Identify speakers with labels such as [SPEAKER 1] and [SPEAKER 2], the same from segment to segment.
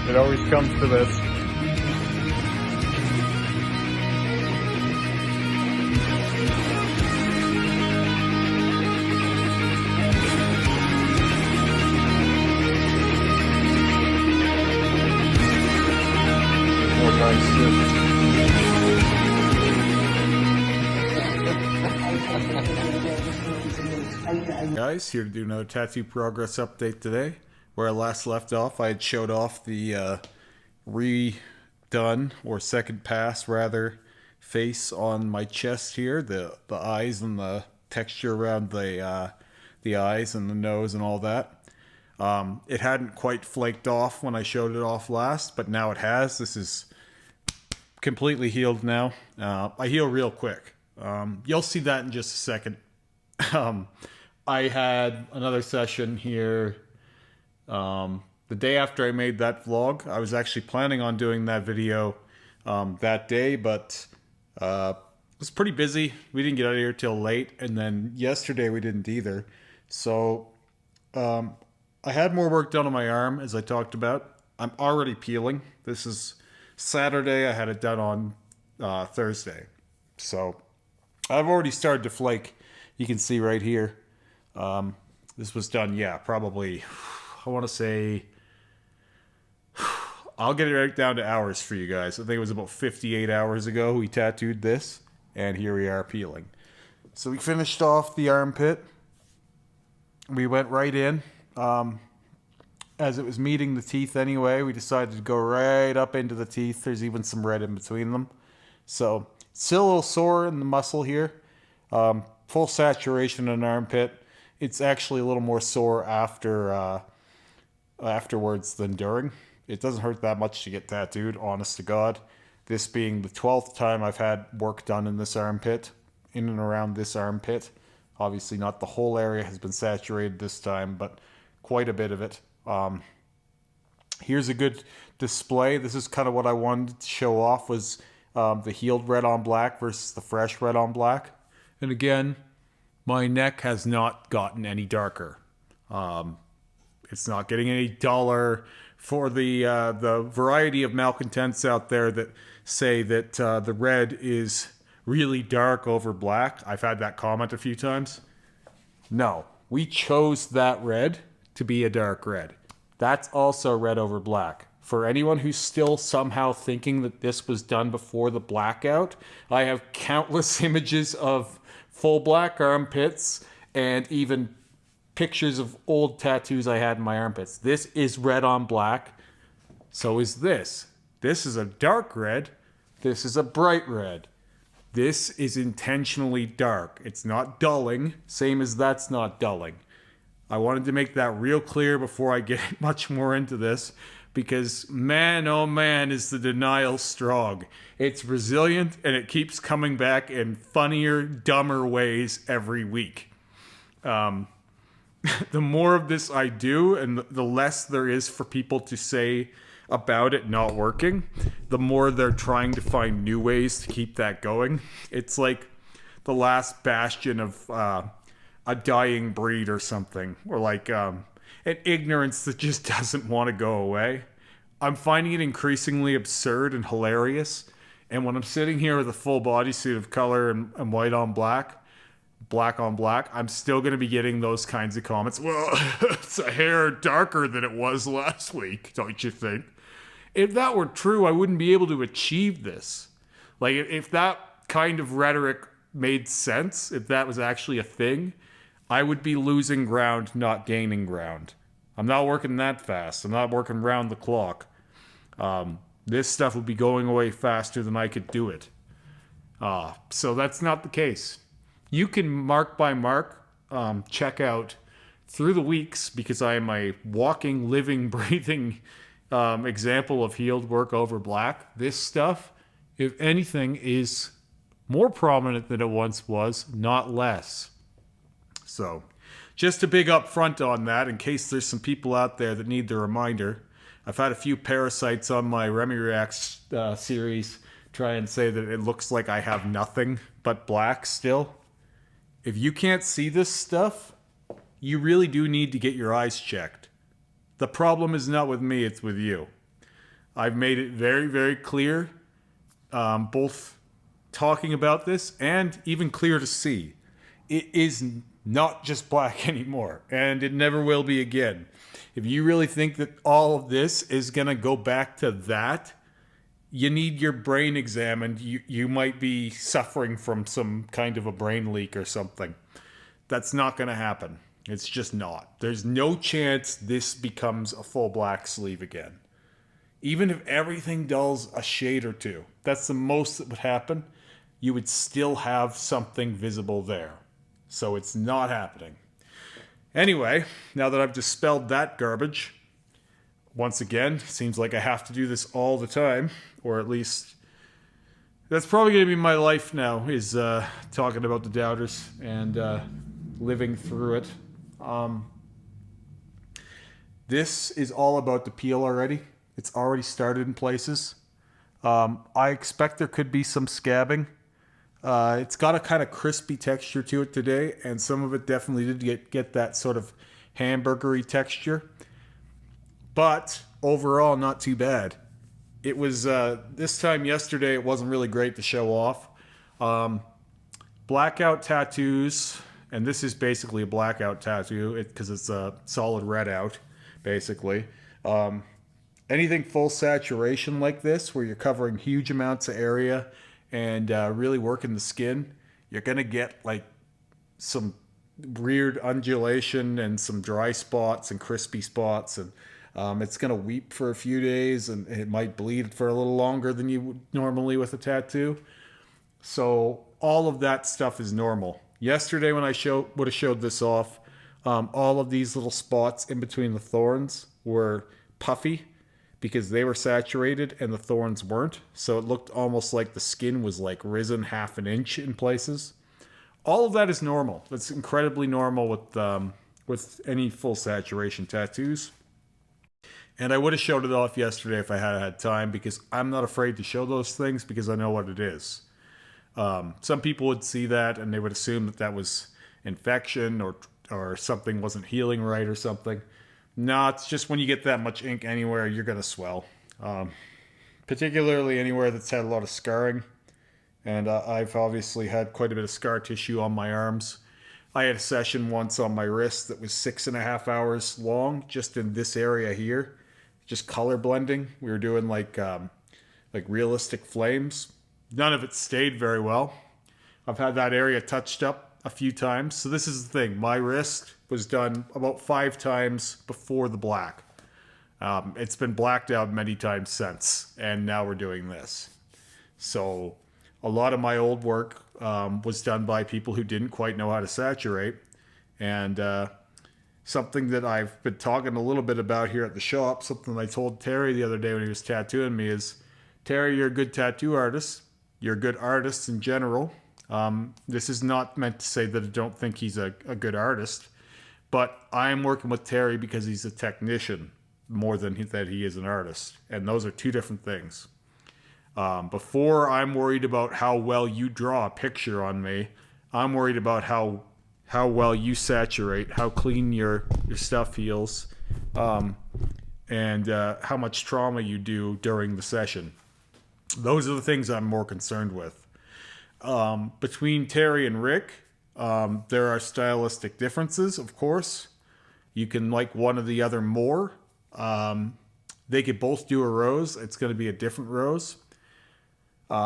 [SPEAKER 1] It always comes to this. More nice shit. Guys, here to do another tattoo progress update today. Where I last left off, I had showed off the redone, or second pass rather, face on my chest here. The eyes and the texture around the eyes and the nose and all that. It hadn't quite flaked off when I showed it off last, but now it has. This is completely healed now. I heal real quick. You'll see that in just a second. I had another session here the day after I made that vlog. I was actually planning on doing that video that day, but it was pretty busy. We didn't get out of here till late, and then yesterday we didn't either. So I had more work done on my arm, as I talked about. I'm already peeling. This is Saturday. I had it done on Thursday. So I've already started to flake. You can see right here. This was done, yeah, probably, I want to say, I'll get it right down to hours for you guys. I think it was about 58 hours ago we tattooed this, and here we are peeling. So we finished off the armpit. We went right in. As it was meeting the teeth anyway, we decided to go right up into the teeth. There's even some red in between them. So, still a little sore in the muscle here. Full saturation in an armpit. It's actually a little more sore afterwards than during. It doesn't hurt that much to get tattooed, honest to God. This being the 12th time I've had work done in this armpit, in and around this armpit. Obviously not the whole area has been saturated this time, but quite a bit of it. Here's a good display. This is kind of what I wanted to show off, was the healed red on black versus the fresh red on black. And again, my neck has not gotten any darker. It's not getting any duller. For the variety of malcontents out there that say that the red is really dark over black, I've had that comment a few times. No, we chose that red to be a dark red. That's also red over black. For anyone who's still somehow thinking that this was done before the blackout, I have countless images of full black armpits and even pictures of old tattoos I had in my armpits. This is red on black. So is this. This is a dark red. This is a bright red. This is intentionally dark. It's not dulling, same as that's not dulling. I wanted to make that real clear before I get much more into this, because man, oh man, is the denial strong. It's resilient, and it keeps coming back in funnier, dumber ways every week. The more of this I do, and the less there is for people to say about it not working, the more they're trying to find new ways to keep that going. It's like the last bastion of a dying breed or something, or like an ignorance that just doesn't want to go away. I'm finding it increasingly absurd and hilarious, and when I'm sitting here with a full bodysuit of color and white on black, black on black, I'm still going to be getting those kinds of comments. Well, it's a hair darker than it was last week, don't you think? If that were true, I wouldn't be able to achieve this. Like, if that kind of rhetoric made sense, if that was actually a thing, I would be losing ground, not gaining ground. I'm not working that fast. I'm not working round the clock. This stuff would be going away faster than I could do it. So that's not the case. You can mark by mark check out through the weeks, because I am a walking, living, breathing example of healed work over black. This stuff, if anything, is more prominent than it once was, not less. So, just a big upfront on that, in case there's some people out there that need the reminder. I've had a few parasites on my Remy Reacts series try and say that it looks like I have nothing but black still. If you can't see this stuff, you really do need to get your eyes checked. The problem is not with me, it's with you. I've made it very, very clear, both talking about this and even clear to see. It is not just black anymore, and it never will be again. If you really think that all of this is going to go back to that, you need your brain examined. You might be suffering from some kind of a brain leak or something. That's not going to happen. It's just not. There's no chance this becomes a full black sleeve again. Even if everything dulls a shade or two, that's the most that would happen. You would still have something visible there. So it's not happening. Anyway, now that I've dispelled that garbage, once again, seems like I have to do this all the time, or at least that's probably going to be my life now, is talking about the doubters and living through it. This is all about the peel already. It's already started in places. I expect there could be some scabbing. It's got a kind of crispy texture to it today, and some of it definitely did get that sort of hamburgery texture. But overall, not too bad. It was, this time yesterday, it wasn't really great to show off. Blackout tattoos, and this is basically a blackout tattoo because it's a solid red out, basically. Anything full saturation like this, where you're covering huge amounts of area and really working the skin, you're going to get like some weird undulation and some dry spots and crispy spots, and it's going to weep for a few days, and it might bleed for a little longer than you would normally with a tattoo. So all of that stuff is normal. Yesterday when I would have showed this off, all of these little spots in between the thorns were puffy because they were saturated and the thorns weren't. So it looked almost like the skin was like risen half an inch in places. All of that is normal. That's incredibly normal with any full saturation tattoos. And I would have showed it off yesterday if I had had time, because I'm not afraid to show those things because I know what it is. Some people would see that and they would assume that that was infection or something wasn't healing right or something. No, it's just when you get that much ink anywhere, you're going to swell. Particularly anywhere that's had a lot of scarring. And I've obviously had quite a bit of scar tissue on my arms. I had a session once on my wrist that was 6.5 hours long, just in this area here. Just color blending. We were doing like realistic flames. None of it stayed very well. I've had that area touched up a few times. So this is the thing. My wrist was done about 5 times before the black. It's been blacked out many times since. And now we're doing this. So a lot of my old work was done by people who didn't quite know how to saturate. And something that I've been talking a little bit about here at the shop, something I told Terry the other day when he was tattooing me is, Terry, you're a good tattoo artist. You're a good artist in general. This is not meant to say that I don't think he's a good artist, but I'm working with Terry because he's a technician more than that he is an artist. And those are two different things. Before I'm worried about how well you draw a picture on me, I'm worried about how well you saturate, how clean your stuff heals, and how much trauma you do during the session. Those are the things I'm more concerned with. Between Terry and Rick, there are stylistic differences, of course. You can like one or the other more. They could both do a rose. It's going to be a different rose. Where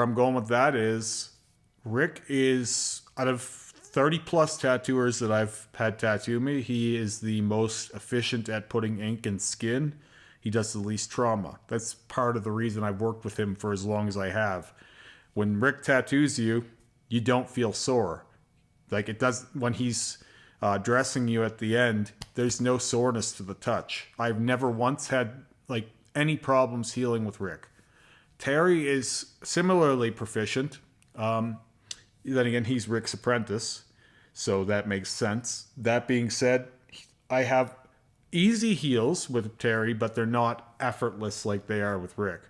[SPEAKER 1] I'm going with that is Rick is, out of 30 plus tattooers that I've had tattoo me, he is the most efficient at putting ink in skin. He does the least trauma. That's part of the reason I've worked with him for as long as I have. When Rick tattoos you, you don't feel sore. Like it does when he's dressing you at the end, there's no soreness to the touch. I've never once had like any problems healing with Rick. Terry is similarly proficient. Then again, he's Rick's apprentice, so that makes sense. That being said, I have easy heals with Terry, but they're not effortless like they are with Rick.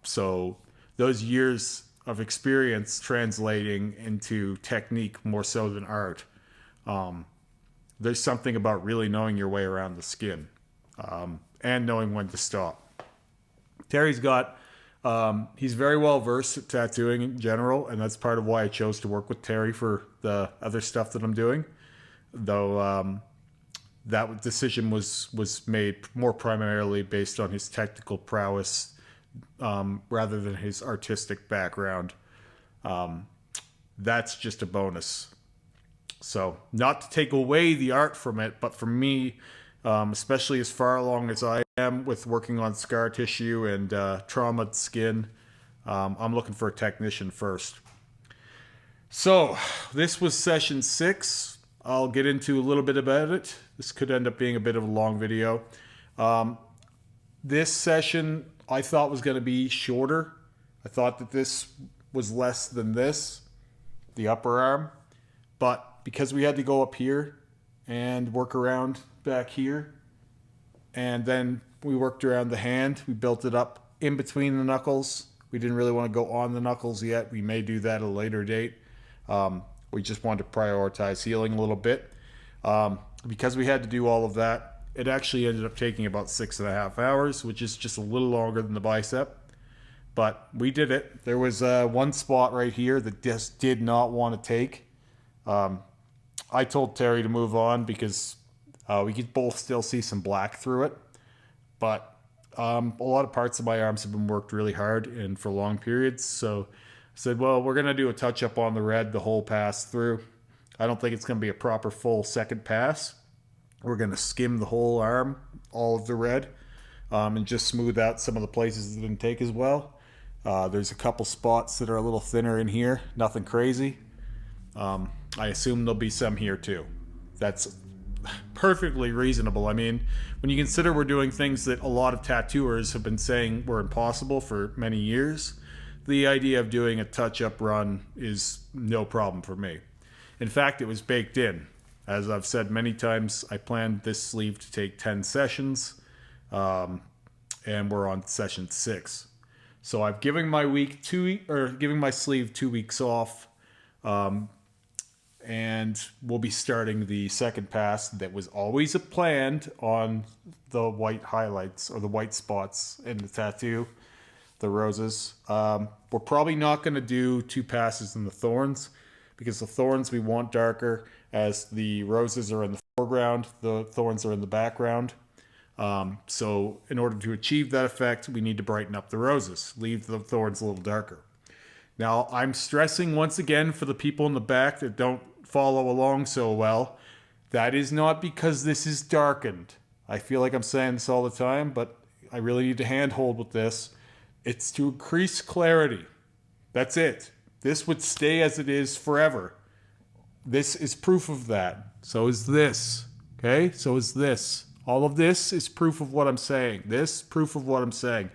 [SPEAKER 1] So those years of experience translating into technique more so than art. There's something about really knowing your way around the skin. and knowing when to stop. Terry's got, he's very well versed at tattooing in general, and that's part of why I chose to work with Terry for the other stuff that I'm doing. Though that decision was made more primarily based on his technical prowess rather than his artistic background. That's just a bonus. So, not to take away the art from it, but for me, especially as far along as I am with working on scar tissue and traumatized skin, I'm looking for a technician first. So, this was session 6. I'll get into a little bit about it. This could end up being a bit of a long video. This session I thought was going to be shorter. I thought that this was less than this, the upper arm. But because we had to go up here and work around back here, and then we worked around the hand, we built it up in between the knuckles. We didn't really want to go on the knuckles yet. We may do that at a later date. We just wanted to prioritize healing a little bit. Because we had to do all of that, it actually ended up taking about 6.5 hours, which is just a little longer than the bicep. But we did it. There was one spot right here that just did not want to take. I told Terry to move on because we could both still see some black through it. But a lot of parts of my arms have been worked really hard and for long periods. So I said, well, we're going to do a touch-up on the red the whole pass through. I don't think it's going to be a proper full second pass. We're going to skim the whole arm, all of the red, and just smooth out some of the places that didn't take as well. There's a couple spots that are a little thinner in here. Nothing crazy. I assume there'll be some here too. That's perfectly reasonable. I mean, when you consider we're doing things that a lot of tattooers have been saying were impossible for many years, the idea of doing a touch-up run is no problem for me. In fact, it was baked in. As I've said many times, I planned this sleeve to take 10 sessions, and we're on session 6. So I've given my giving my sleeve 2 weeks off, and we'll be starting the second pass that was always planned on the white highlights or the white spots in the tattoo, the roses. We're probably not going to do 2 passes in the thorns because the thorns we want darker, as the roses are in the foreground, the thorns are in the background. So in order to achieve that effect, we need to brighten up the roses, leave the thorns a little darker. Now, I'm stressing once again for the people in the back that don't follow along so well, that is not because this is darkened. I feel like I'm saying this all the time, but I really need to handhold with this. It's to increase clarity. That's it. This would stay as it is forever. This is proof of that. So is this. Okay? So is this. All of this is proof of what I'm saying. This, proof of what I'm saying.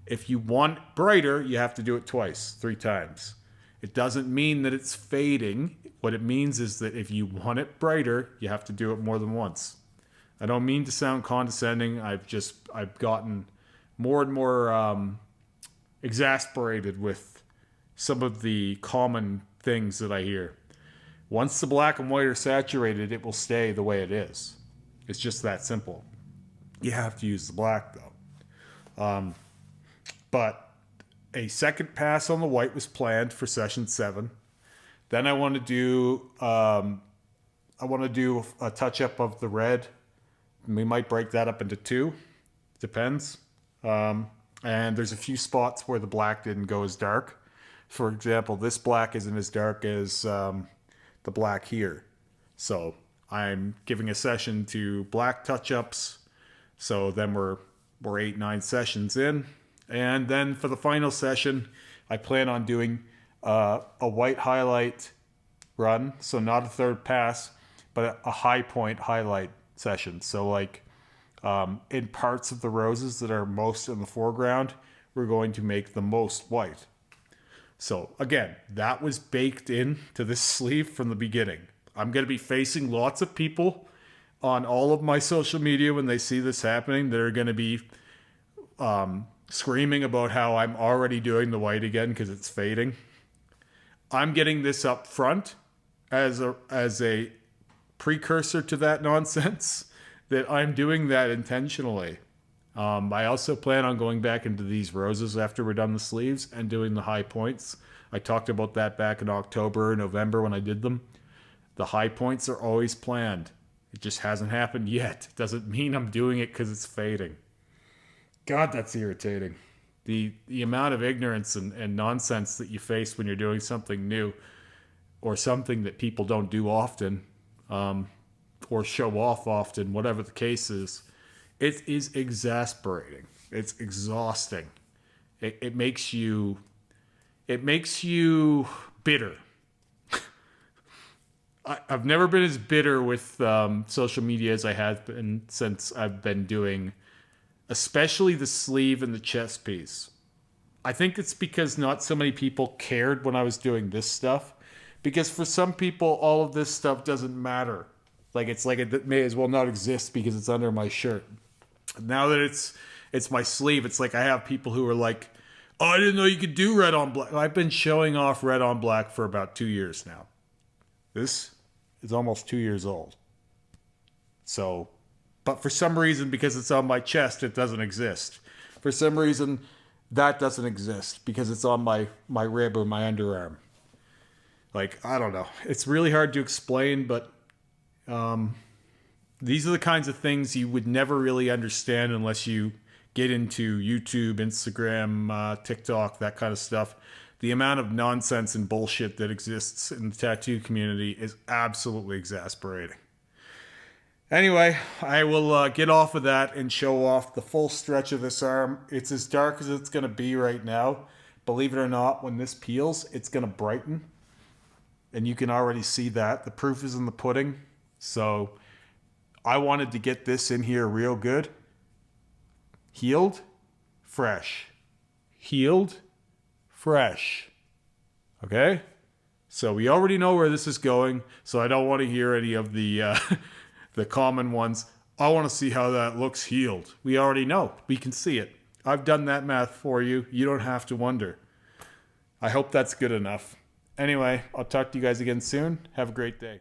[SPEAKER 1] If you want brighter, you have to do it twice, 3 times. It doesn't mean that it's fading. What it means is that if you want it brighter, you have to do it more than once. I don't mean to sound condescending. I've gotten more and more exasperated with some of the common things that I hear. Once the black and white are saturated, it will stay the way it is. It's just that simple. You have to use the black though. But a second pass on the white was planned for session 7. Then I want to do a touch up of the red. We might break that up into 2. Depends. And there's a few spots where the black didn't go as dark. For example, this black isn't as dark as the black here. So I'm giving a session to black touch-ups. So then we're 8-9 sessions in. And then for the final session, I plan on doing a white highlight run. So not a third pass, but a high point highlight session. So like in parts of the roses that are most in the foreground, we're going to make the most white. So again, that was baked in to this sleeve from the beginning. I'm going to be facing lots of people on all of my social media when they see this happening. They're going to be screaming about how I'm already doing the white again because it's fading. I'm getting this up front as a precursor to that nonsense, that I'm doing that intentionally. I also plan on going back into these roses after we're done the sleeves and doing the high points. I talked about that back in October or November when I did them. The high points are always planned. It just hasn't happened yet. It doesn't mean I'm doing it because it's fading. God, that's irritating. The amount of ignorance and nonsense that you face when you're doing something new or something that people don't do often, or show off often, whatever the case is, it is exasperating. It's exhausting. It makes you bitter. I've never been as bitter with social media as I have been since I've been doing, especially the sleeve and the chest piece. I think it's because not so many people cared when I was doing this stuff. Because for some people, all of this stuff doesn't matter. Like it's like it may as well not exist because it's under my shirt. Now that it's my sleeve, it's like I have people who are like, "Oh, I didn't know you could do red on black." I've been showing off red on black for about 2 years now. This is almost 2 years old. So, but for some reason, because it's on my chest, it doesn't exist. For some reason, that doesn't exist because it's on my rib or my underarm. Like, I don't know. It's really hard to explain, but these are the kinds of things you would never really understand unless you get into YouTube, Instagram, TikTok, that kind of stuff. The amount of nonsense and bullshit that exists in the tattoo community is absolutely exasperating. Anyway, I will get off of that and show off the full stretch of this arm. It's as dark as it's going to be right now. Believe it or not, when this peels, it's going to brighten. And you can already see that. The proof is in the pudding. So I wanted to get this in here real good. Healed, fresh. Healed, fresh. Okay? So we already know where this is going. So I don't want to hear any of the the common ones. I want to see how that looks healed. We already know. We can see it. I've done that math for you. You don't have to wonder. I hope that's good enough. Anyway, I'll talk to you guys again soon. Have a great day.